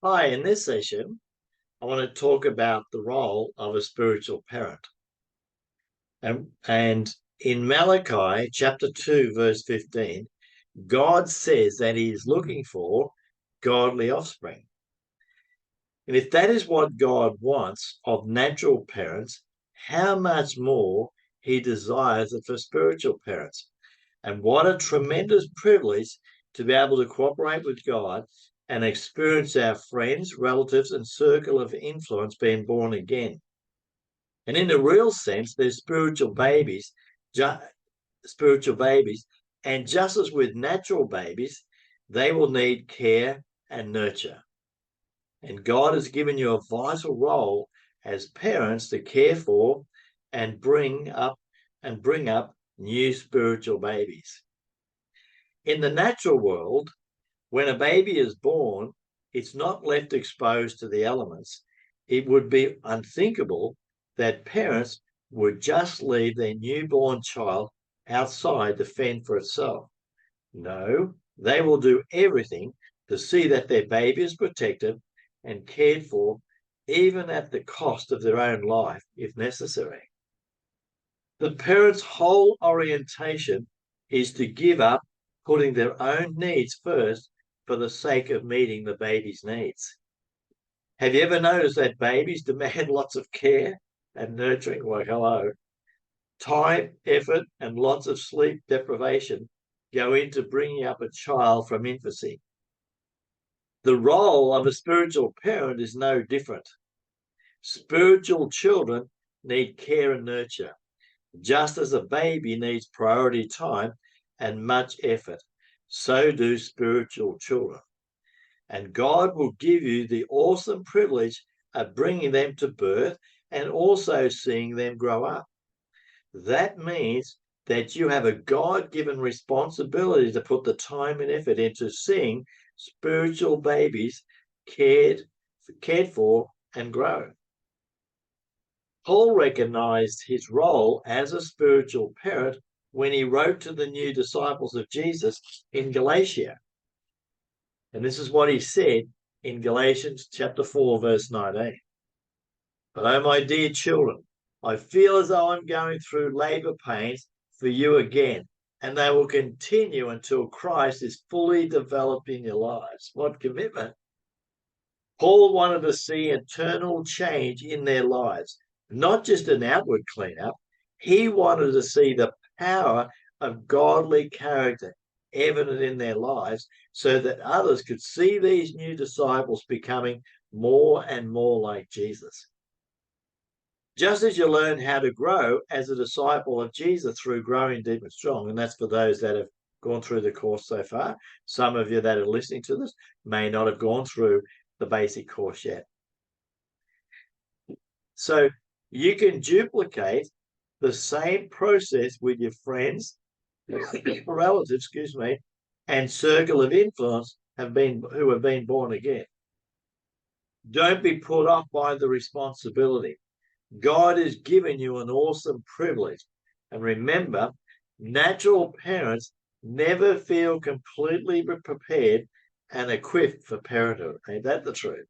Hi, in this session, I want to talk about the role of a spiritual parent. And in Malachi chapter 2, verse 15, God says that he is looking for godly offspring. And if that is what God wants of natural parents, how much more he desires it for spiritual parents. And what a tremendous privilege to be able to cooperate with God and experience our friends, relatives, and circle of influence being born again. And in the real sense, they're spiritual babies, and just as with natural babies, they will need care and nurture. And God has given you a vital role as parents to care for and bring up new spiritual babies. In the natural world, when a baby is born, it's not left exposed to the elements. It would be unthinkable that parents would just leave their newborn child outside to fend for itself. No, they will do everything to see that their baby is protected and cared for, even at the cost of their own life, if necessary. The parent's whole orientation is to give up putting their own needs first for the sake of meeting the baby's needs. Have you ever noticed that babies demand lots of care and nurturing? Well, hello. Time, effort, and lots of sleep deprivation go into bringing up a child from infancy. The role of a spiritual parent is no different. Spiritual children need care and nurture, just as a baby needs priority time and much effort. So do spiritual children. And God will give you the awesome privilege of bringing them to birth and also seeing them grow up. That means that you have a God-given responsibility to put the time and effort into seeing spiritual babies cared for and grow. Paul recognized his role as a spiritual parent when he wrote to the new disciples of Jesus in Galatia. And this is what he said in Galatians chapter 4, verse 19. But oh, my dear children, I feel as though I'm going through labor pains for you again, and they will continue until Christ is fully developed in your lives. What commitment! Paul wanted to see eternal change in their lives, not just an outward cleanup. He wanted to see the power of godly character evident in their lives so that others could see these new disciples becoming more and more like Jesus. Just as you learn how to grow as a disciple of Jesus through growing deep and strong, and that's for those that have gone through the course so far. Some of you that are listening to this may not have gone through the basic course yet. So you can duplicate the same process with your friends, relatives, and circle of influence who have been born again. Don't be put off by the responsibility. God has given you an awesome privilege. And remember, natural parents never feel completely prepared and equipped for parenthood. Ain't that the truth?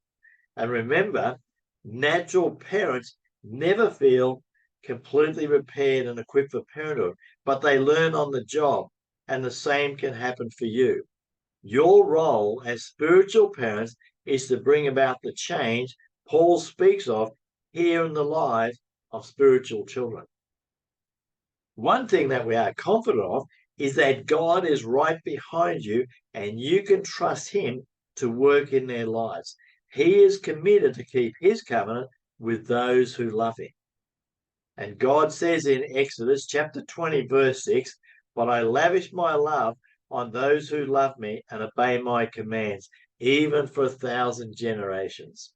And remember, natural parents never feel completely prepared and equipped for parenthood, but they learn on the job, and the same can happen for you. Your role as spiritual parents is to bring about the change Paul speaks of here in the lives of spiritual children. One thing that we are confident of is that God is right behind you and you can trust him to work in their lives. He is committed to keep his covenant with those who love him. And God says in Exodus chapter 20, verse 6, but I lavish my love on those who love me and obey my commands, even for 1,000 generations.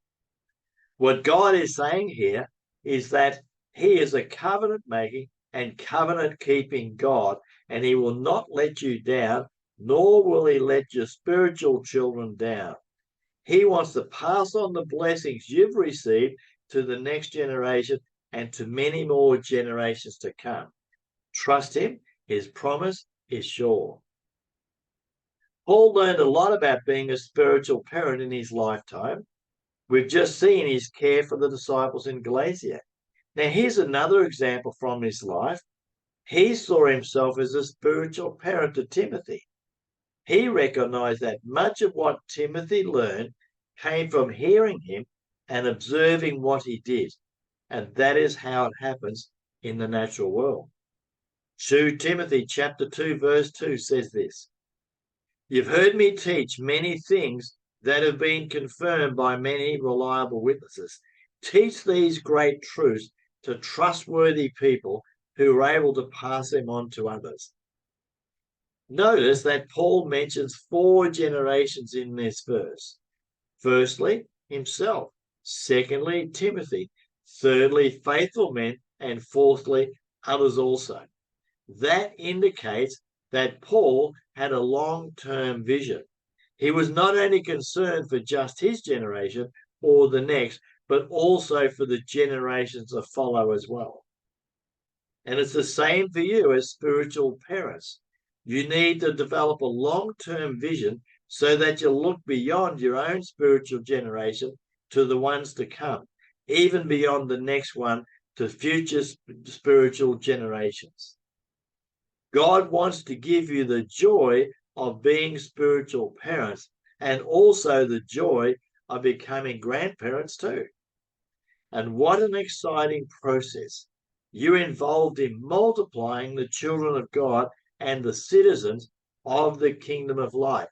What God is saying here is that he is a covenant making and covenant keeping God, and he will not let you down, nor will he let your spiritual children down. He wants to pass on the blessings you've received to the next generation and to many more generations to come. Trust him. His promise is sure. Paul learned a lot about being a spiritual parent in his lifetime. We've just seen his care for the disciples in Galatia. Now, here's another example from his life. He saw himself as a spiritual parent to Timothy. He recognized that much of what Timothy learned came from hearing him and observing what he did. And that is how it happens in the natural world. 2 Timothy chapter 2, verse 2 says this: "You've heard me teach many things that have been confirmed by many reliable witnesses. Teach these great truths to trustworthy people who are able to pass them on to others." Notice that Paul mentions 4 generations in this verse. Firstly, himself. Secondly, Timothy. Thirdly, faithful men. And fourthly, others also. That indicates that Paul had a long-term vision. He was not only concerned for just his generation or the next, but also for the generations that follow as well. And it's the same for you as spiritual parents. You need to develop a long-term vision so that you look beyond your own spiritual generation to the ones to come, even beyond the next one to future spiritual generations. God wants to give you the joy of being spiritual parents and also the joy of becoming grandparents too. And what an exciting process. You're involved in multiplying the children of God and the citizens of the kingdom of light.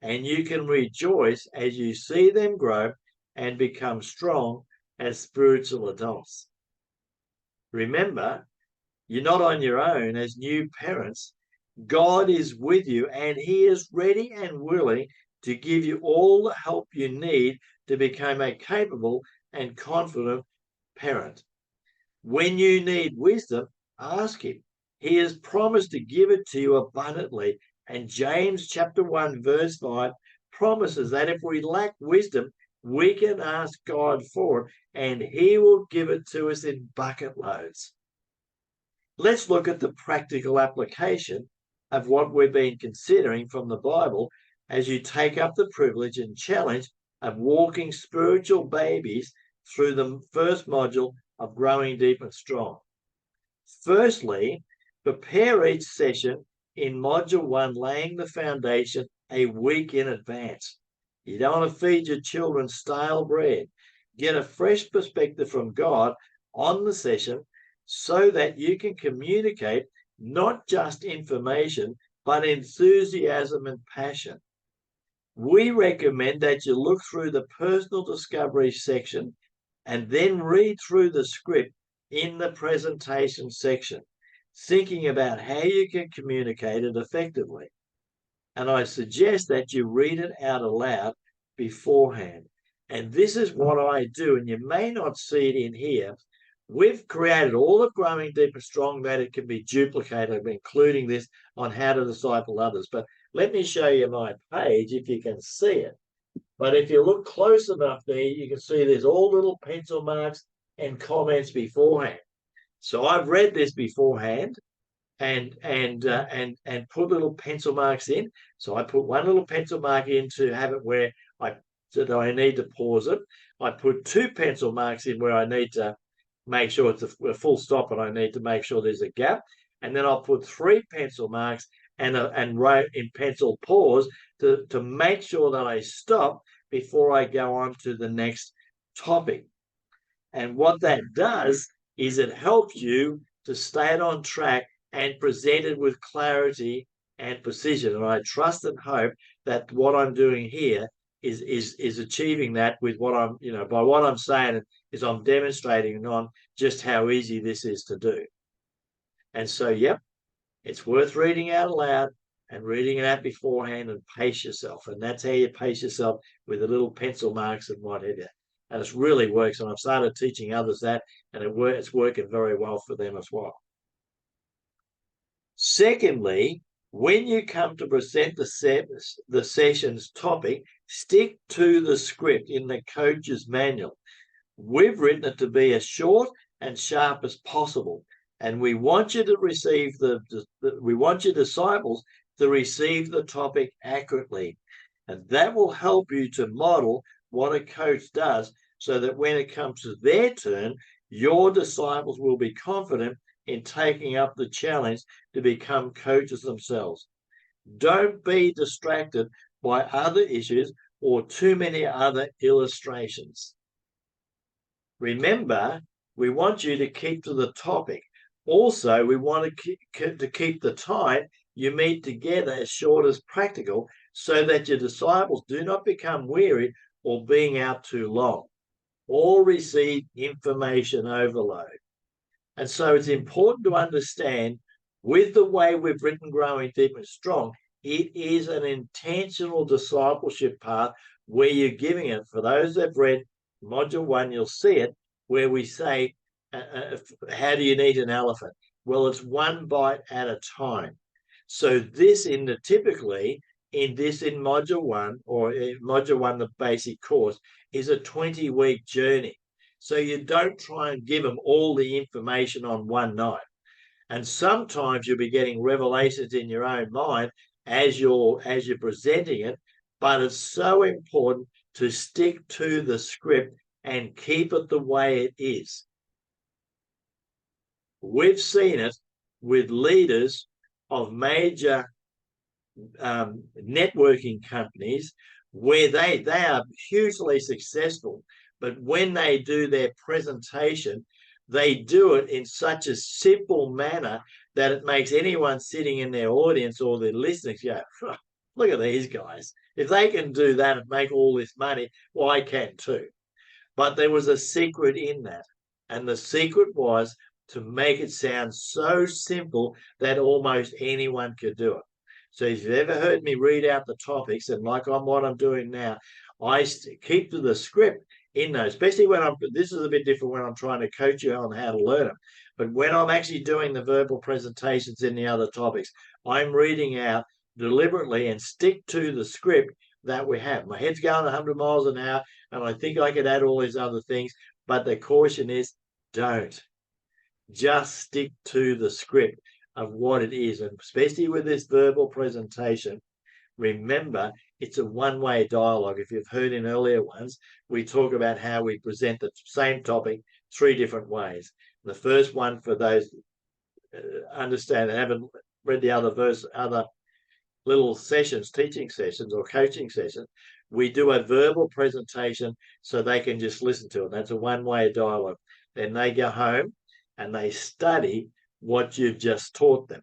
And you can rejoice as you see them grow and become strong as spiritual adults. Remember, you're not on your own as new parents. God is with you, and he is ready and willing to give you all the help you need to become a capable and confident parent. When you need wisdom, ask him. He has promised to give it to you abundantly. And James chapter 1, verse 5 promises that if we lack wisdom, we can ask God for it, and he will give it to us in bucket loads. Let's look at the practical application of what we've been considering from the Bible as you take up the privilege and challenge of walking spiritual babies through the first module of Growing Deep and Strong. Firstly, prepare each session in Module 1, laying the foundation a week in advance. You don't want to feed your children stale bread. Get a fresh perspective from God on the session so that you can communicate not just information, but enthusiasm and passion. We recommend that you look through the personal discovery section and then read through the script in the presentation section, thinking about how you can communicate it effectively. And I suggest that you read it out aloud beforehand. And this is what I do, and you may not see it in here. We've created all of Growing Deep and Strong that it can be duplicated, including this on how to disciple others. But let me show you my page if you can see it. But if you look close enough there, you can see there's all little pencil marks and comments beforehand. So I've read this beforehand and put little pencil marks in. So I put one little pencil mark in to have it where I need to pause it. I put 2 pencil marks in where I need to make sure it's a full stop and I need to make sure there's a gap. And then I'll put 3 pencil marks and write in pencil pause to make sure that I stop before I go on to the next topic. And what that does is it helps you to stay on track and present it with clarity and precision. And I trust and hope that what I'm doing here is achieving that with what I'm, by what I'm saying is I'm demonstrating on just how easy this is to do. And so, yep, it's worth reading out aloud and reading it out beforehand and pace yourself. And that's how you pace yourself with the little pencil marks and whatever. And it really works. And I've started teaching others that, and it's working very well for them as well. Secondly, when you come to present the session's topic, stick to the script in the coach's manual. We've written it to be as short and sharp as possible. And we want you to receive we want your disciples to receive the topic accurately. And that will help you to model what a coach does so that when it comes to their turn, your disciples will be confident in taking up the challenge to become coaches themselves. Don't be distracted by other issues or too many other illustrations. Remember, we want you to keep to the topic. Also, we want to keep the time you meet together as short as practical so that your disciples do not become weary or being out too long or receive information overload. And so it's important to understand with the way we've written Growing Deep and Strong, it is an intentional discipleship path where you're giving it. For those that have read Module 1, you'll see it where we say, how do you eat an elephant? Well, it's one bite at a time. So this typically in Module 1 or in Module 1, the basic course, is a 20-week journey. So you don't try and give them all the information on one night. And sometimes you'll be getting revelations in your own mind as you're presenting it, but it's so important to stick to the script and keep it the way it is. We've seen it with leaders of major networking companies where they are hugely successful, but when they do their presentation, they do it in such a simple manner that it makes anyone sitting in their audience or their listeners go, look at these guys. If they can do that and make all this money, well, I can too. But there was a secret in that. And the secret was to make it sound so simple that almost anyone could do it. So if you've ever heard me read out the topics, and like what I'm doing now, I keep to the script in those, especially when this is a bit different when I'm trying to coach you on how to learn them. But when I'm actually doing the verbal presentations in the other topics, I'm reading out deliberately and stick to the script that we have. My head's going 100 miles an hour, and I think I could add all these other things, but the caution is don't. Just stick to the script of what it is, and especially with this verbal presentation, remember it's a one-way dialogue. If you've heard in earlier ones, we talk about how we present the same topic 3 different ways. The first one, for those understand and haven't read the other little sessions, teaching sessions or coaching sessions, we do a verbal presentation so they can just listen to it. That's a one-way dialogue. Then they go home and they study what you've just taught them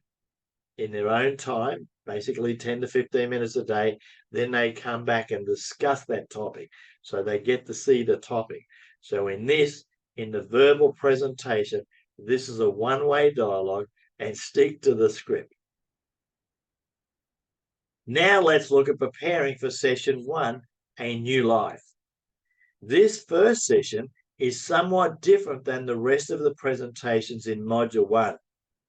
in their own time, basically 10 to 15 minutes a day. Then they come back and discuss that topic. So they get to see the topic. So in the verbal presentation, this is a one-way dialogue, and stick to the script. Now let's look at preparing for session 1, a new life. This first session is somewhat different than the rest of the presentations in Module 1.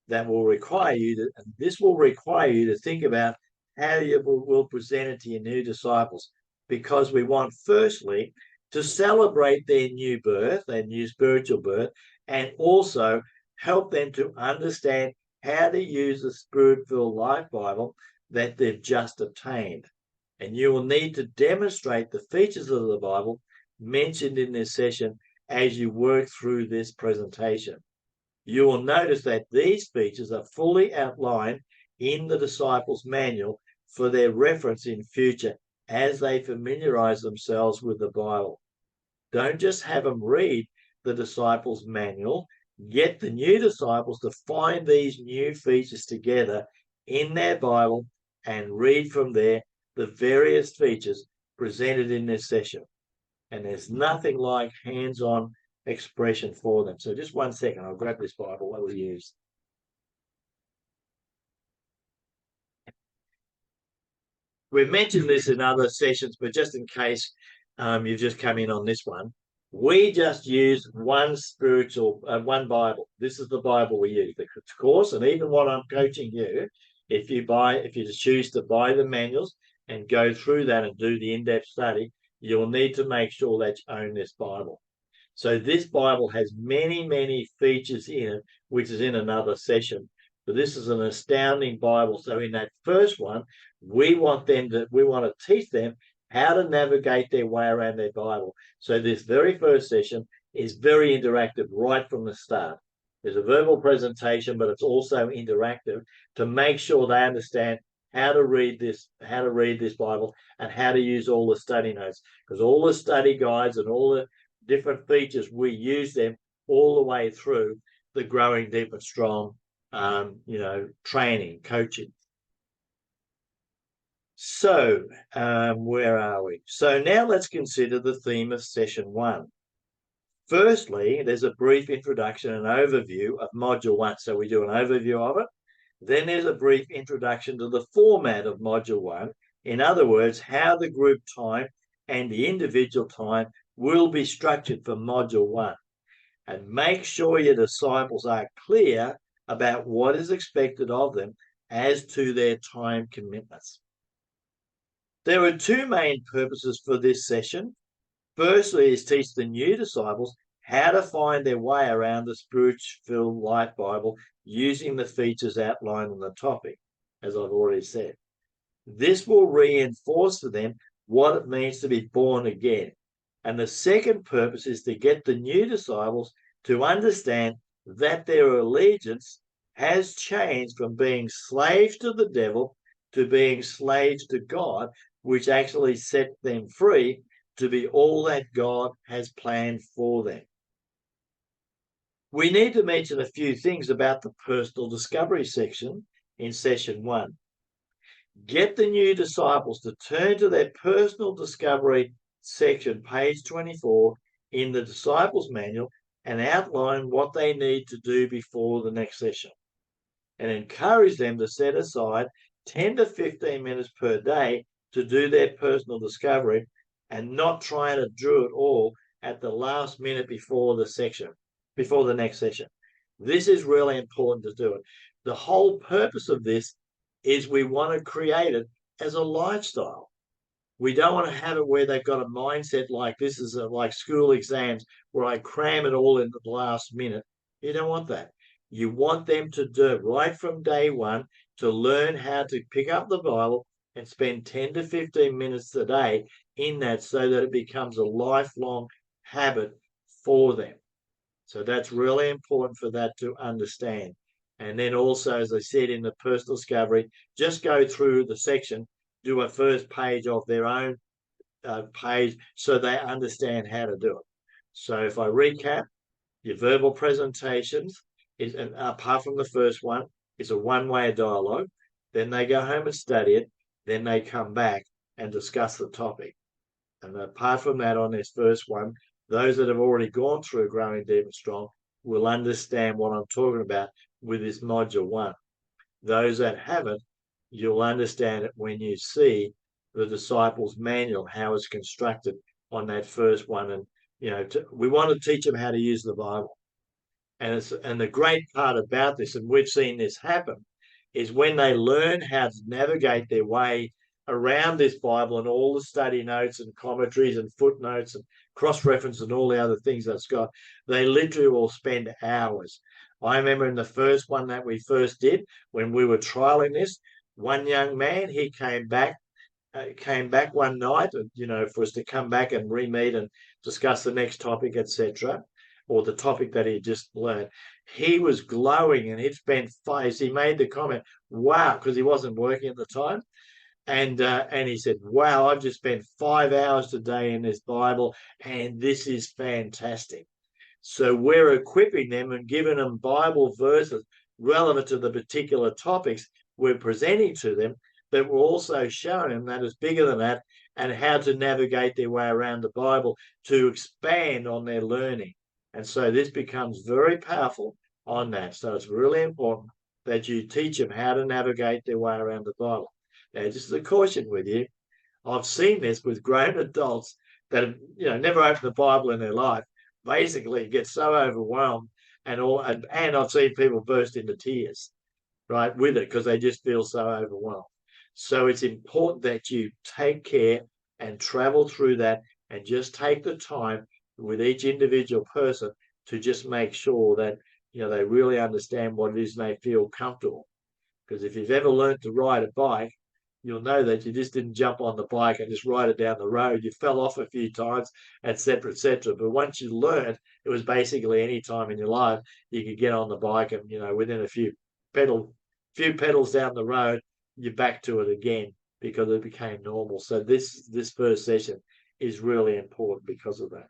This will require you to think about how you will present it to your new disciples, because we want firstly to celebrate their new birth, their new spiritual birth, and also help them to understand how to use the Spirit-filled Life Bible that they've just obtained. And you will need to demonstrate the features of the Bible mentioned in this session as you work through this presentation. You will notice that these features are fully outlined in the disciples' manual for their reference in future as they familiarize themselves with the Bible. Don't just have them read the disciples' manual. Get the new disciples to find these new features together in their Bible and read from there the various features presented in this session. And there's nothing like hands-on expression for them. So just 1 second, I'll grab this Bible that we use. We've mentioned this in other sessions, but just in case you've just come in on this one, we just use one Bible. This is the Bible we use, the course, and even what I'm coaching you, if you just choose to buy the manuals and go through that and do the in-depth study, you'll need to make sure that you own this Bible. So this Bible has many, many features in it, which is in another session. But this is an astounding Bible. So in that first one, we want to teach them how to navigate their way around their Bible. So this very first session is very interactive right from the start. There's a verbal presentation, but it's also interactive to make sure they understand how to read this Bible, and how to use all the study notes, because all the study guides and all the different features, we use them all the way through the Growing Deep and Strong training, coaching. So where are we? So now let's consider the theme of session 1. Firstly, there's a brief introduction and overview of module 1. So we do an overview of it. Then there's a brief introduction to the format of module 1. In other words, how the group time and the individual time will be structured for module 1. And make sure your disciples are clear about what is expected of them as to their time commitments. There are 2 main purposes for this session. Firstly is teach the new disciples how to find their way around the Spirit-filled Life Bible using the features outlined on the topic, as I've already said. This will reinforce for them what it means to be born again. And the second purpose is to get the new disciples to understand that their allegiance has changed from being slaves to the devil to being slaves to God, which actually set them free to be all that God has planned for them. We need to mention a few things about the personal discovery section in session 1. Get the new disciples to turn to their personal discovery section, page 24, in the disciples manual, and outline what they need to do before the next session. And encourage them to set aside 10 to 15 minutes per day to do their personal discovery, and not trying to do it all at the last minute before the next session. This is really important to do it. The whole purpose of this is we want to create it as a lifestyle. We don't want to have it where they've got a mindset like this is like school exams where I cram it all in the last minute. You don't want that. You want them to do right from day one to learn how to pick up the Bible and spend 10 to 15 minutes a day in that, so that it becomes a lifelong habit for them. So that's really important for that to understand. And then also, as I said, in the personal discovery, just go through the section, do a first page of their own page so they understand how to do it. So if I recap, your verbal presentations is, apart from the first one, is a one-way dialogue. Then they go home and study it. Then they come back and discuss the topic. And apart from that, on this first one, those that have already gone through Growing Deep and Strong will understand what I'm talking about with this module 1. Those that haven't, you'll understand it when you see the disciples manual, how it's constructed on that first one. And we want to teach them how to use the Bible. And the great part about this, and we've seen this happen, is when they learn how to navigate their way around this Bible and all the study notes and commentaries and footnotes and cross-reference and all the other things that's got, they literally will spend hours. I remember in the first one that we first did, when we were trialing this, one young man, he came back one night, for us to come back and re-meet and discuss the next topic, etc., or the topic that he just learned. He was glowing, and he'd spent he made the comment, wow, because he wasn't working at the time. And he said, wow, I've just spent 5 hours today in this Bible, and this is fantastic. So we're equipping them and giving them Bible verses relevant to the particular topics we're presenting to them, but we're also showing them that it's bigger than that and how to navigate their way around the Bible to expand on their learning. And so this becomes very powerful on that. So it's really important that you teach them how to navigate their way around the Bible. Now, just a caution with you, I've seen this with grown adults that have never opened the Bible in their life, basically get so overwhelmed, and I've seen people burst into tears, right, with it, because they just feel so overwhelmed. So it's important that you take care and travel through that and just take the time with each individual person to just make sure that they really understand what it is and they feel comfortable. Because if you've ever learned to ride a bike, you'll know that you just didn't jump on the bike and just ride it down the road. You fell off a few times, etc., etc. But once you learned, it was basically any time in your life you could get on the bike, and within a few pedals down the road, you're back to it again because it became normal. So this first session is really important because of that.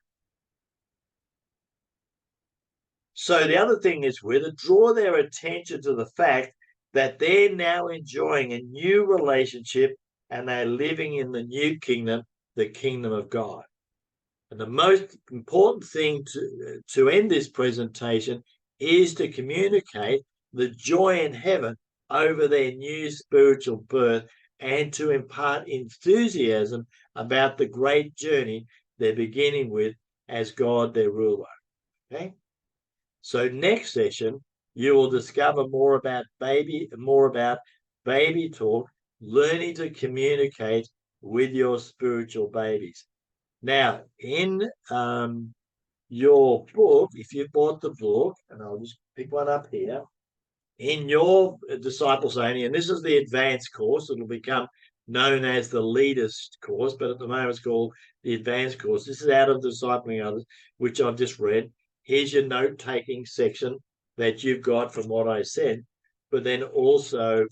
So the other thing is we're to draw their attention to the fact that they're now enjoying a new relationship and they're living in the new kingdom, the kingdom of God. And the most important thing to end this presentation is to communicate the joy in heaven over their new spiritual birth and to impart enthusiasm about the great journey they're beginning with as God, their ruler. Okay? So next session, you will discover more about baby talk, learning to communicate with your spiritual babies. Now, in your book, if you bought the book, and I'll just pick one up here, in your Disciples Only, and this is the advanced course, it'll become known as the Leaders course, but at the moment it's called the advanced course. This is out of Discipling Others, which I've just read. Here's your note-taking section that you've got from what I said, but then also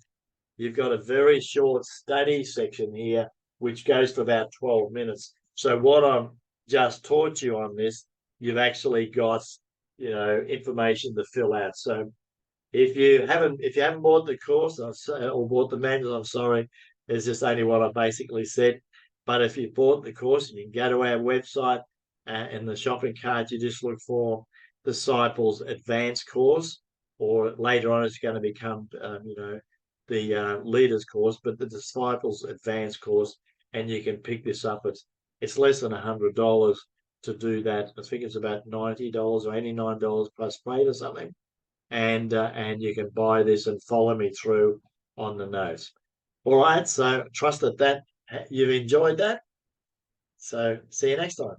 you've got a very short study section here, which goes for about 12 minutes. So what I've just taught you on this, you've actually got, information to fill out. So if you haven't bought the course or bought the manual, I'm sorry, it's just only what I basically said. But if you bought the course, you can go to our website, in the shopping cart, you just look for Disciples Advanced Course, or later on it's going to become, the Leaders course, but the Disciples Advanced Course, and you can pick this up. It's less than $100 to do that. I think it's about $90 or $89 plus freight or something. And you can buy this and follow me through on the notes. All right, so trust that you've enjoyed that. So see you next time.